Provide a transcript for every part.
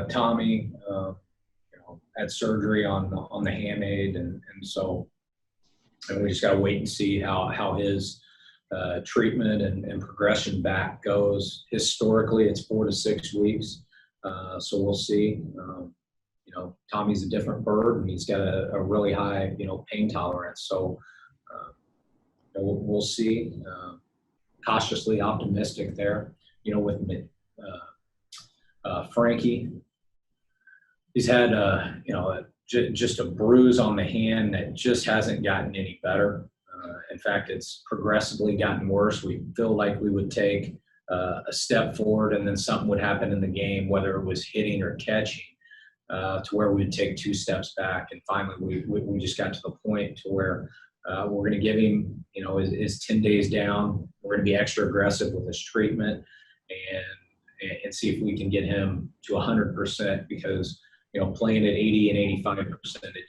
Tommy had surgery on the hamate, and we just got to wait and see how his treatment and progression back goes. Historically, it's 4 to 6 weeks, so we'll see. Tommy's a different bird, and he's got a really high pain tolerance. So we'll see. Cautiously optimistic there. With Frankie, he's had just a bruise on the hand that just hasn't gotten any better. In fact, it's progressively gotten worse. We feel like we would take a step forward and then something would happen in the game, whether it was hitting or catching, to where we'd take 2 steps back. And finally, we just got to the point to where we're going to give him, his 10 days down. We're going to be extra aggressive with his treatment and see if we can get him to 100%, because playing at 80 and 85%,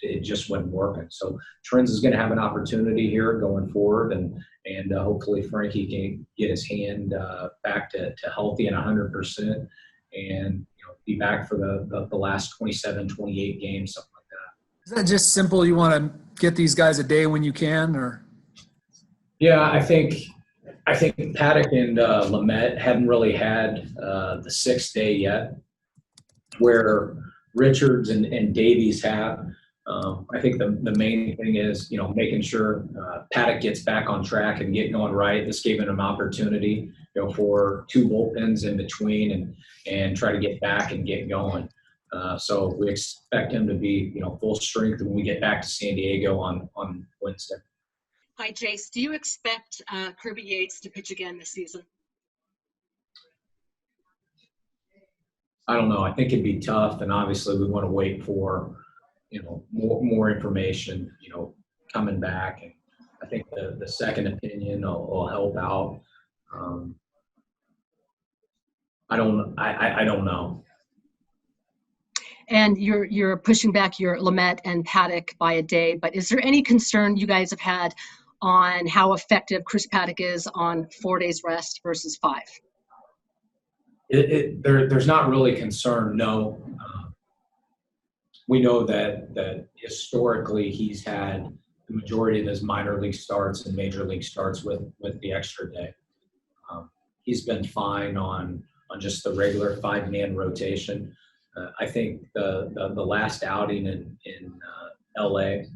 it just wasn't working. So Torrens is going to have an opportunity here going forward, and hopefully Frankie can get his hand back to healthy and 100%, and be back for the last 27, 28 games, something like that. Is that just simple? You want to get these guys a day when you can, or? Yeah, I think Paddack and Lamet hadn't really had the 6th day yet, where Richards and Davies have. I think the main thing is, making sure Paddack gets back on track and getting going right. This gave him an opportunity, for 2 bullpens in between and try to get back and get going. So we expect him to be, full strength when we get back to San Diego on Wednesday. Hi, Jayce. Do you expect Kirby Yates to pitch again this season? I don't know. I think it'd be tough, and obviously we want to wait for, more information, coming back. And I think the second opinion will help out. I don't know. And you're pushing back your Lamet and Paddack by a day, but is there any concern you guys have had on how effective Chris Paddack is on 4 days rest versus 5? There's not really concern, no. We know that historically he's had the majority of his minor league starts and major league starts with the extra day. He's been fine on just the regular 5-man rotation. I think the last outing in LA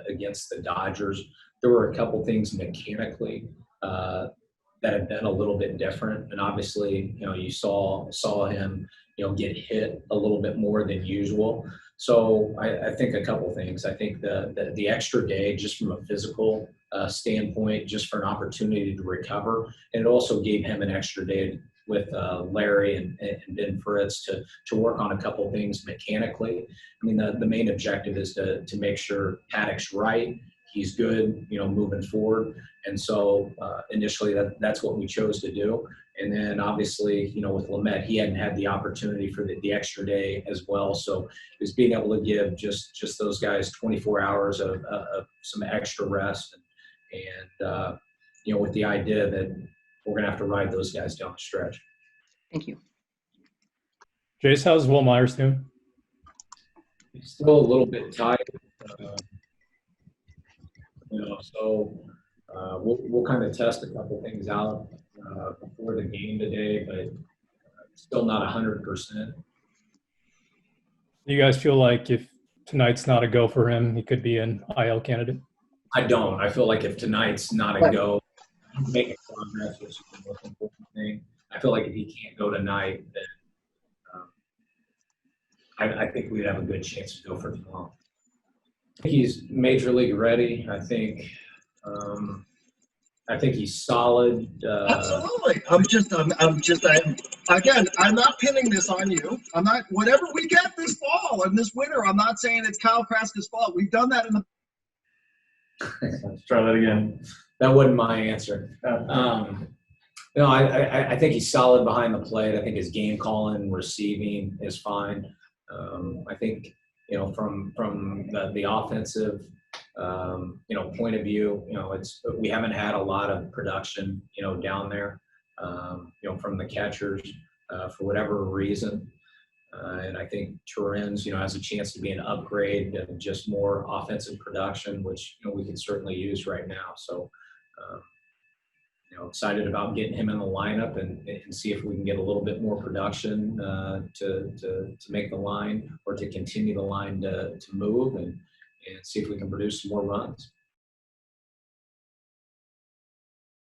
against the Dodgers, there were a couple things mechanically that have been a little bit different. And obviously, you saw him, get hit a little bit more than usual. So I think a couple things. I think the extra day, just from a physical standpoint, just for an opportunity to recover. And it also gave him an extra day with Larry and Ben Fritz to work on a couple things mechanically. I mean, the main objective is to make sure Paddack's right. He's good, moving forward. And so initially that's what we chose to do. And then obviously, with Lamet, he hadn't had the opportunity for the extra day as well. So it was being able to give just those guys 24 hours of some extra rest. And with the idea that we're going to have to ride those guys down the stretch. Thank you. Jayce, how's Will Myers doing? He's still a little bit tired. So we'll kind of test a couple things out before the game today, but still not 100%. You guys feel like if tonight's not a go for him, he could be an IL candidate? I don't. I feel like if tonight's not a go, making progress is the most important thing. I feel like if he can't go tonight, then I think we'd have a good chance to go for tomorrow. He's major league ready. I think he's solid. Absolutely. Again, I'm not pinning this on you. I'm not, whatever we get this fall and this winter, I'm not saying it's Kyle Kraska's fault. We've done that in the. Let's try that again. That wasn't my answer. No, I think he's solid behind the plate. I think his game calling, receiving is fine. I think, from the offensive, point of view, we haven't had a lot of production, down there, from the catchers, for whatever reason. And I think Torrens, has a chance to be an upgrade and just more offensive production, which, we can certainly use right now. So, excited about getting him in the lineup and see if we can get a little bit more production to make the line or to continue the line to move and see if we can produce some more runs.